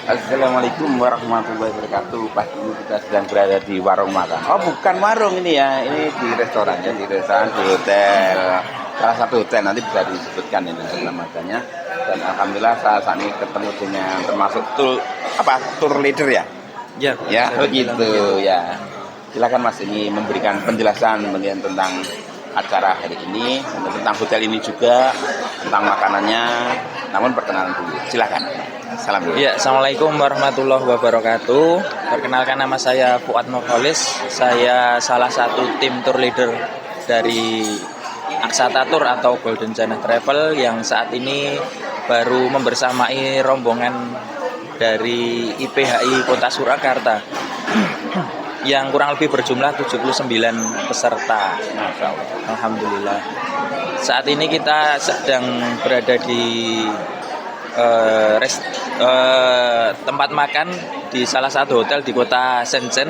Assalamualaikum warahmatullahi wabarakatuh. Pagi ini kita sedang berada di warung makan. Oh, bukan warung ini ya, ini di restoran ya, di restoran di hotel. Salah satu hotel nanti bisa disebutkan ini namanya. Dan alhamdulillah saat ini ketemu dengan termasuk tour leader ya. Ya, begitu ya. Silakan Mas ini memberikan penjelasan tentang acara hari ini, tentang hotel ini juga, tentang makanannya. Namun perkenalan dulu. Silakan. Salam dulu. Ya, Assalamualaikum warahmatullahi wabarakatuh. Perkenalkan, nama saya Fuad Nurholis. Saya salah satu tim tour leader dari Aksata Tour atau Golden China Travel yang saat ini baru membersamai rombongan dari IPHI Kota Surakarta yang kurang lebih berjumlah 79 peserta. Masya Allah. Alhamdulillah. Saat ini kita sedang berada di tempat makan di salah satu hotel di kota Shenzhen,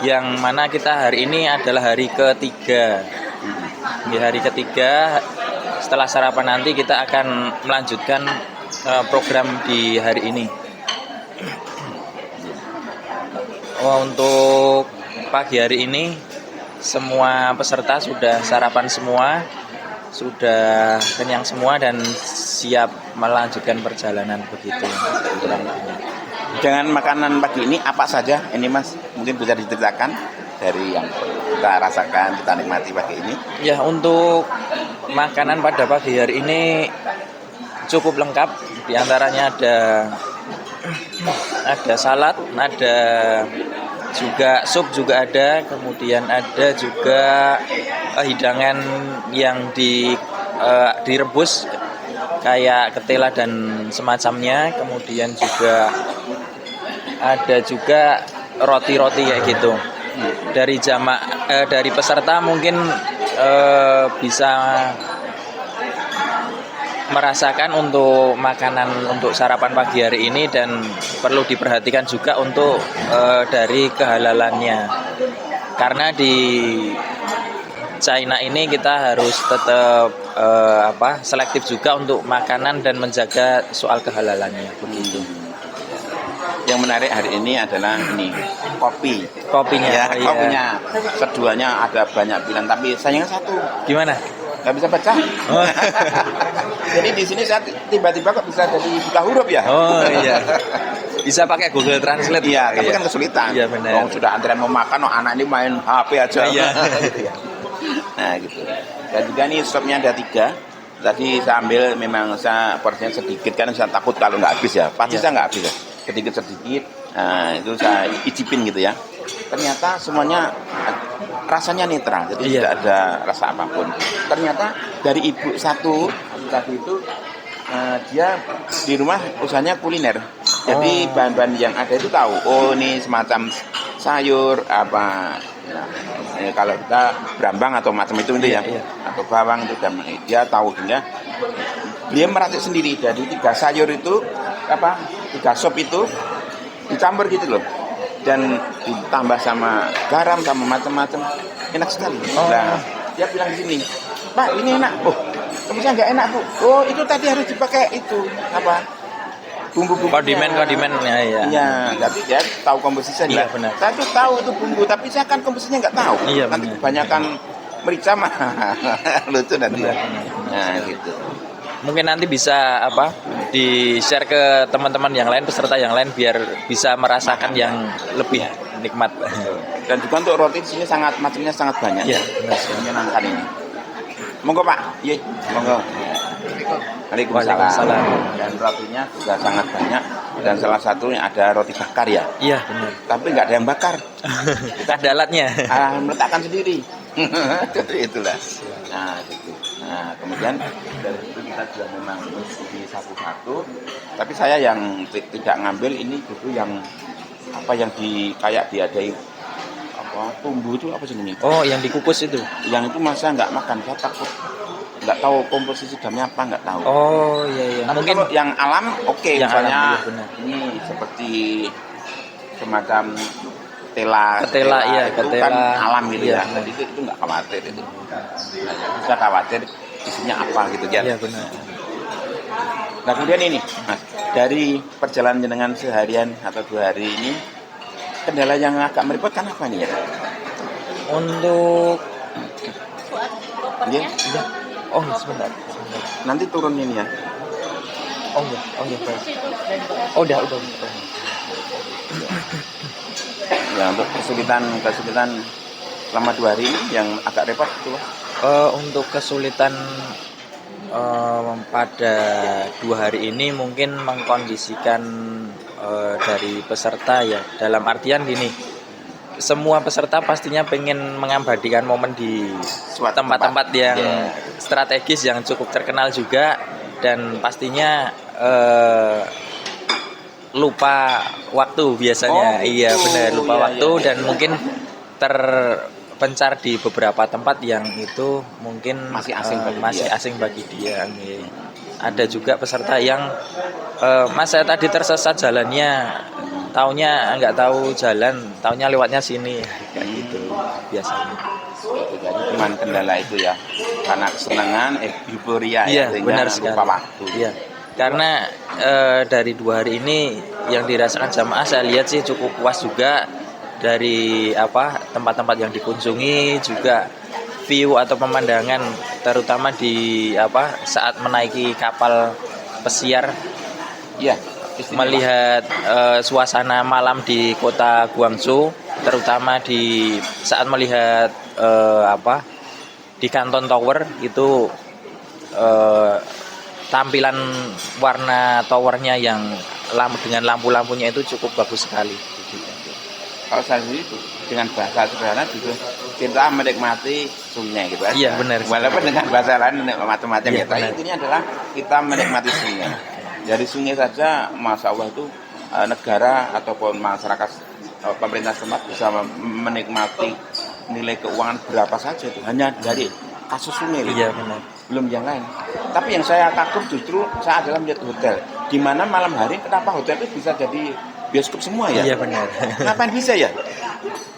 yang mana kita hari ini adalah hari ketiga. Di hari ketiga, setelah sarapan nanti kita akan melanjutkan program di hari ini. Untuk pagi hari ini semua peserta sudah sarapan semua, sudah kenyang semua dan siap melanjutkan perjalanan begitu. Dengan makanan pagi ini apa saja ini Mas? Mungkin bisa diceritakan dari yang kita rasakan, kita nikmati pagi ini. Ya, untuk makanan pada pagi hari ini cukup lengkap. Di antaranya ada salad, ada juga sup juga ada, kemudian ada juga hidangan yang direbus kayak ketela dan semacamnya, kemudian juga ada juga roti-roti kayak gitu. Dari peserta mungkin bisa merasakan untuk makanan untuk sarapan pagi hari ini, dan perlu diperhatikan juga untuk dari kehalalannya, karena di China ini kita harus tetap selektif juga untuk makanan dan menjaga soal kehalalannya begitu. Yang menarik hari ini adalah ini kopinya ya, iya. Kopinya seduanya ada banyak pilihan, tapi sayangnya satu, Gimana? nggak bisa baca. Oh. Jadi di sini saya tiba-tiba kok bisa jadi buta huruf ya. Oh iya. Bisa pakai Google Translate. Iya, tapi kan kesulitan. Iya, benar. Sudah antrian mau makan, anak ini main HP aja. Iya. Nah gitu. Dan juga nih stopnya ada 3. Tadi saya ambil, memang saya porsinya sedikit karena saya takut kalau nggak habis ya. Pasti saya nggak habis ya. Sedikit. Nah itu saya icipin gitu ya. Ternyata semuanya rasanya netral, jadi tidak ada rasa apapun. Ternyata dari ibu satu tadi itu dia di rumah usahanya kuliner. Jadi bahan-bahan yang ada itu tahu. Oh ini semacam sayur apa. Nah, kalau kita berambang atau macam itu ya, atau bawang itu dia tahu dia. Dia meracik sendiri dari 3 sayur itu 3 sop itu dicampur gitu loh, dan ditambah sama garam sama macam-macam, enak sekali. Nah dia bilang di sini, Pak ini enak. Oh terusnya nggak enak Bu. Oh itu tadi harus dipakai itu bumbu-bumbu Kondimen ya. Iya, tapi dia tahu komposisinya. Iya, benar. Saya tuh tahu itu bumbu, tapi saya kan komposisinya nggak tahu. Iya, nanti benar. kebanyakan merica mah lucu nanti. Benar. Nah gitu. Mungkin nanti bisa di-share ke teman-teman yang lain, peserta yang lain, biar bisa merasakan yang lebih nikmat. Dan juga untuk roti di sini macamnya sangat banyak. Iya, benar. Menyenangkan ini. Monggo Pak. Iya, monggo. Waalaikumsalam. Dan rotinya juga sangat banyak, dan salah satunya ada roti bakar ya. Iya, benar. Tapi nggak ada yang bakar. Kita ada alatnya. Meletakkan sendiri. Jadi itulah. Nah, gitu. Nah, kemudian dari itu kita juga memang di satu-satu. Tapi saya yang tidak ngambil ini justru yang yang kayak diadai tumbuh itu apa sih ini? Oh, yang dikukus itu. Yang itu masa nggak makan, saya takut nggak tahu komposisi dalamnya apa, nggak tahu. Oh iya. Tapi Mungkin kalau yang alam yang misalnya alam, benar. ini seperti semacam ketela itu kan alam gitu ya. Jadi itu nggak khawatir itu. Nah, bisa khawatir isinya apa gitu ya. Iya benar. Nah kemudian ini, Mas, dari perjalanan dengan seharian atau 2 hari ini, kendala yang agak merepotkan apa nih ya? Untuk Iya, iya. Oh, sebentar. nanti turun ini ya. Oh iya, baik. Oh, udah. Ya untuk kesulitan selama 2 hari ini yang agak repot itu, Mas. Untuk kesulitan pada 2 hari ini mungkin mengkondisikan dari peserta ya, dalam artian gini, semua peserta pastinya pengen mengabadikan momen di Suatu tempat-tempat yang Ya. strategis yang cukup terkenal juga, dan pastinya lupa waktu biasanya. Oh, gitu. Iya benar, lupa Iya, waktu iya. dan mungkin terpencar di beberapa tempat yang itu mungkin Masih asing bagi masih dia. asing bagi dia. Iya. Ada juga peserta yang Mas, saya tadi tersesat jalannya, taunya nggak tahu jalan, taunya lewatnya sini, kayak gitu biasanya. Jadi cuman kendala itu ya, karena kesenangan, euforia Iya, ya, sehingga benar lupa sekali. waktu. Iya. Karena dari 2 hari ini yang dirasakan jamaah saya lihat sih cukup puas juga, dari tempat-tempat yang dikunjungi, juga view atau pemandangan, terutama di saat menaiki kapal pesiar, Iya, istimewa. melihat suasana malam di kota Guangzhou, terutama di saat melihat di Canton Tower itu, tampilan warna towernya yang dengan lampu-lampunya itu cukup bagus sekali. Kalau saya sendiri itu dengan bahasa sederhana juga kita menikmati sungai gitu aja. Iya, benar. Walaupun dengan bahasa lain macam-macam Iya, ya. Tapi benar. intinya adalah kita menikmati sungai. Dari sungai saja, masya Allah itu negara ataupun masyarakat pemerintah setempat bisa menikmati nilai keuangan berapa saja itu hanya dari kasus sungai. Iya benar. Belum yang lain. Tapi yang saya takut justru saya adalah melihat hotel. Di mana malam hari kenapa hotel itu bisa jadi bioskop semua ya? Iya benar. Ngapain bisa ya?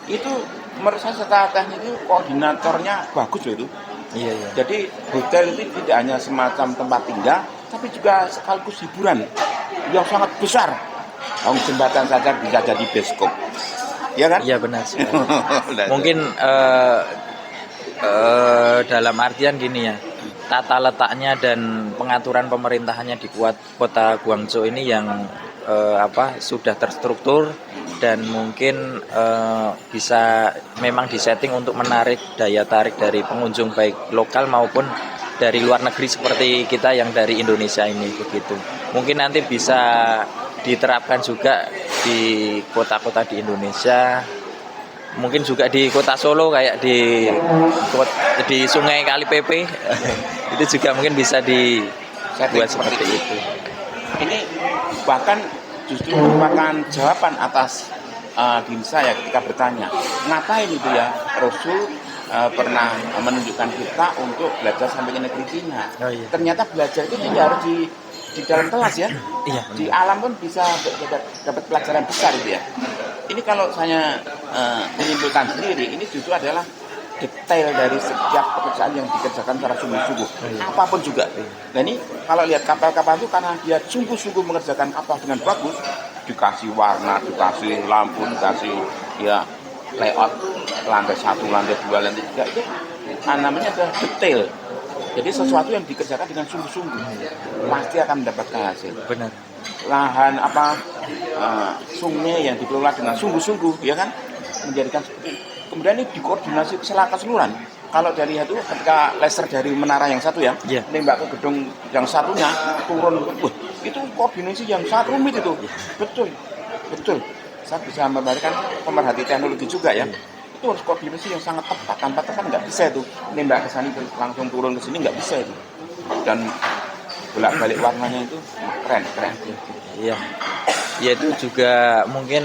Itu menurut saya secara teknik itu koordinatornya bagus loh itu. Iya. Jadi hotel itu tidak hanya semacam tempat tinggal, tapi juga sekaligus hiburan yang sangat besar. Jembatan saja bisa jadi bioskop. Ya kan? Iya benar sekali. Mungkin dalam artian gini ya, tata letaknya dan pengaturan pemerintahannya di kota Guangzhou ini yang sudah terstruktur dan mungkin bisa memang disetting untuk menarik daya tarik dari pengunjung baik lokal maupun dari luar negeri seperti kita yang dari Indonesia ini, begitu. Mungkin nanti bisa diterapkan juga di kota-kota di Indonesia, mungkin juga di kota Solo kayak di Sungai Kalipepe itu juga mungkin bisa dibuat seperti itu. Ini bahkan justru merupakan jawaban atas diri saya ketika bertanya, ngapain itu ya Rasul pernah menunjukkan kita untuk belajar sampai ke negeri Cina. Oh, iya. Ternyata belajar itu tidak harus di dalam kelas ya. Iya. Di alam pun bisa dapat pelajaran besar itu ya. Ini kalau saya menyimpulkan sendiri, ini justru adalah detail dari setiap pekerjaan yang dikerjakan secara sungguh-sungguh, apapun juga. Nah ini kalau lihat kapal-kapal itu karena dia sungguh-sungguh mengerjakan kapal dengan bagus, dikasih warna, dikasih lampu, dikasih ya layout lantai 1, lantai 2, lantai 3 itu namanya adalah detail. Jadi sesuatu yang dikerjakan dengan sungguh-sungguh pasti akan mendapatkan hasil. Benar. Lahan sungai yang dikelola dengan sungguh-sungguh, ya kan, menjadikan seperti. Kemudian ini dikoordinasi keseluruhan. Kalau dari itu ketika laser dari menara yang satu ya, Yeah. nembak ke gedung yang satunya turun, itu koordinasi yang sangat rumit itu. Betul. Saya bisa memberikan pemerhati teknologi juga ya. Itu harus koordinasi yang sangat tepat. Tanpa tepat nggak bisa itu nembak ke sana langsung turun ke sini, nggak bisa itu. Dan bolak-balik warnanya itu keren. Iya. Ya itu juga mungkin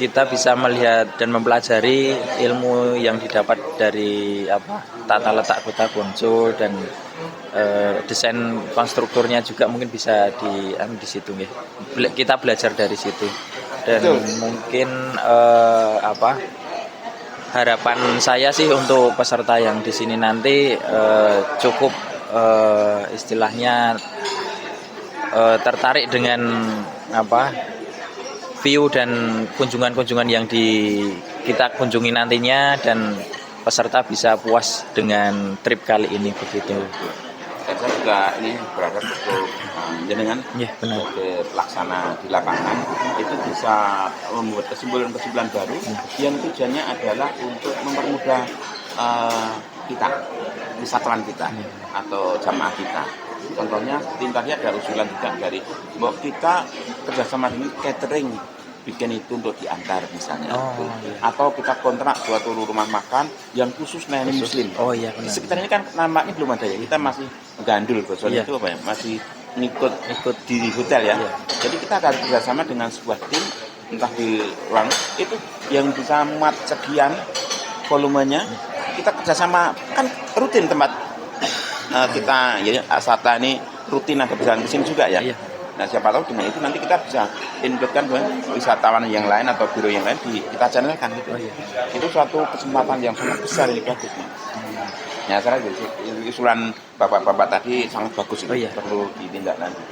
kita bisa melihat dan mempelajari ilmu yang didapat dari tata letak kota Guangzhou dan desain konstrukturnya juga mungkin bisa di situ ya. Kita belajar dari situ. Dan Betul. mungkin harapan saya sih untuk peserta yang di sini nanti cukup istilahnya tertarik dengan view dan kunjungan-kunjungan yang kita kunjungi nantinya, dan peserta bisa puas dengan trip kali ini begitu. Dan saya juga ini berharap untuk jenengan Benar. sebagai pelaksana di lapangan itu bisa membuat kesimpulan-kesimpulan baru yang tujuannya adalah untuk mempermudah kita, wisatawan kita atau jamaah kita. Contohnya seperti tadi ada usulan juga dari bahwa kita kerjasama dengan catering, bikin itu untuk diantar misalnya, atau kita kontrak suatu rumah makan yang khusus melayani muslim. Iya benar. Di sekitar ini kan nampaknya belum ada ya, kita masih gandul, soalnya itu apa ya, masih ngikut di hotel ya. Jadi kita akan bekerjasama dengan sebuah tim, entah di ruang itu yang bisa muat sekian volumenya, kita kerjasama, kan rutin tempat kita ya Asata ini rutin ada berjalan ke sini juga ya. Nah siapa tahu dengan itu nanti kita bisa inputkan dengan wisatawan yang lain atau biro yang lain kita channelkan gitu. Itu suatu kesempatan yang sangat besar, ini bagus. Ya saya usulan bapak-bapak tadi sangat bagus itu, perlu ditindaklanjuti.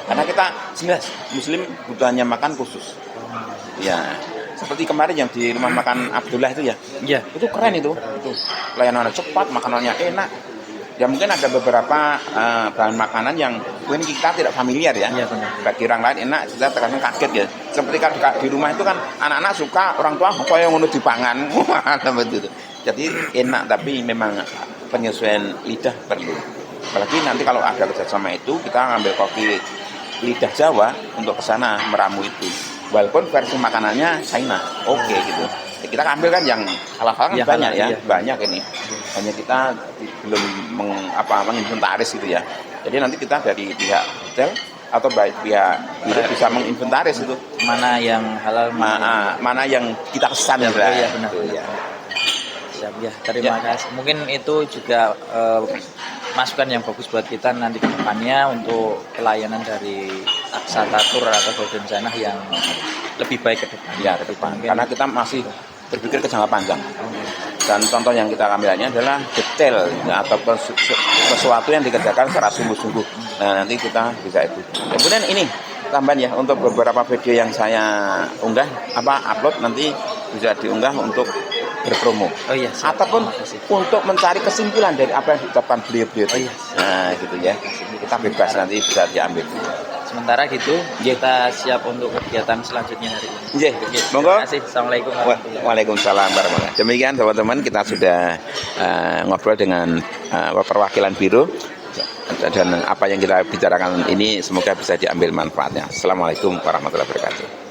Karena kita jelas muslim butuhannya makan khusus. Ya seperti kemarin yang di rumah makan Abdullah itu ya. Itu keren itu pelayanannya cepat, makanannya enak. Ya mungkin ada beberapa bahan makanan yang mungkin kita tidak familiar ya. Bagi orang lain enak, kita terkadang kaget ya. Seperti kalau di rumah itu kan anak-anak suka, orang tua apa yang mau dipangan, seperti itu. Jadi enak, tapi memang penyesuaian lidah perlu. Apalagi nanti kalau ada kerjasama itu, kita ngambil kopi lidah Jawa untuk kesana meramu itu. Walaupun versi makanannya China, gitu. Kita ambil kan yang halal-halal banyak ya, banyak ini. Hanya kita belum menginventaris gitu ya. Jadi nanti kita dari pihak hotel atau baik pihak bisa menginventaris itu mana yang halal, mana yang kita pesan ya. Benar. Siap ya, terima kasih. Mungkin itu juga masukan yang bagus buat kita nanti ke depannya untuk pelayanan dari Aksata Tour atau Golden Janah yang lebih baik ke depan. Ya, ke depan. Karena kita masih berpikir ke jangka panjang. Dan contoh yang kita ambilnya adalah detail ya, atau sesuatu yang dikerjakan secara sungguh-sungguh. Nah, nanti kita bisa itu. Kemudian ini tambahan ya, untuk beberapa video yang saya upload nanti bisa diunggah untuk berpromo. Ataupun untuk mencari kesimpulan dari apa yang diucapkan beliau-beliau. Nah, gitu ya. Kita bebas, nanti bisa diambil. Sementara gitu, kita siap untuk kegiatan selanjutnya hari ini. Monggo. Terima kasih. Assalamualaikum warahmatullahi wabarakatuh. Waalaikumsalam warahmatullahi wabarakatuh. Demikian teman-teman, kita sudah ngobrol dengan perwakilan biro, dan apa yang kita bicarakan ini semoga bisa diambil manfaatnya. Assalamualaikum warahmatullahi wabarakatuh.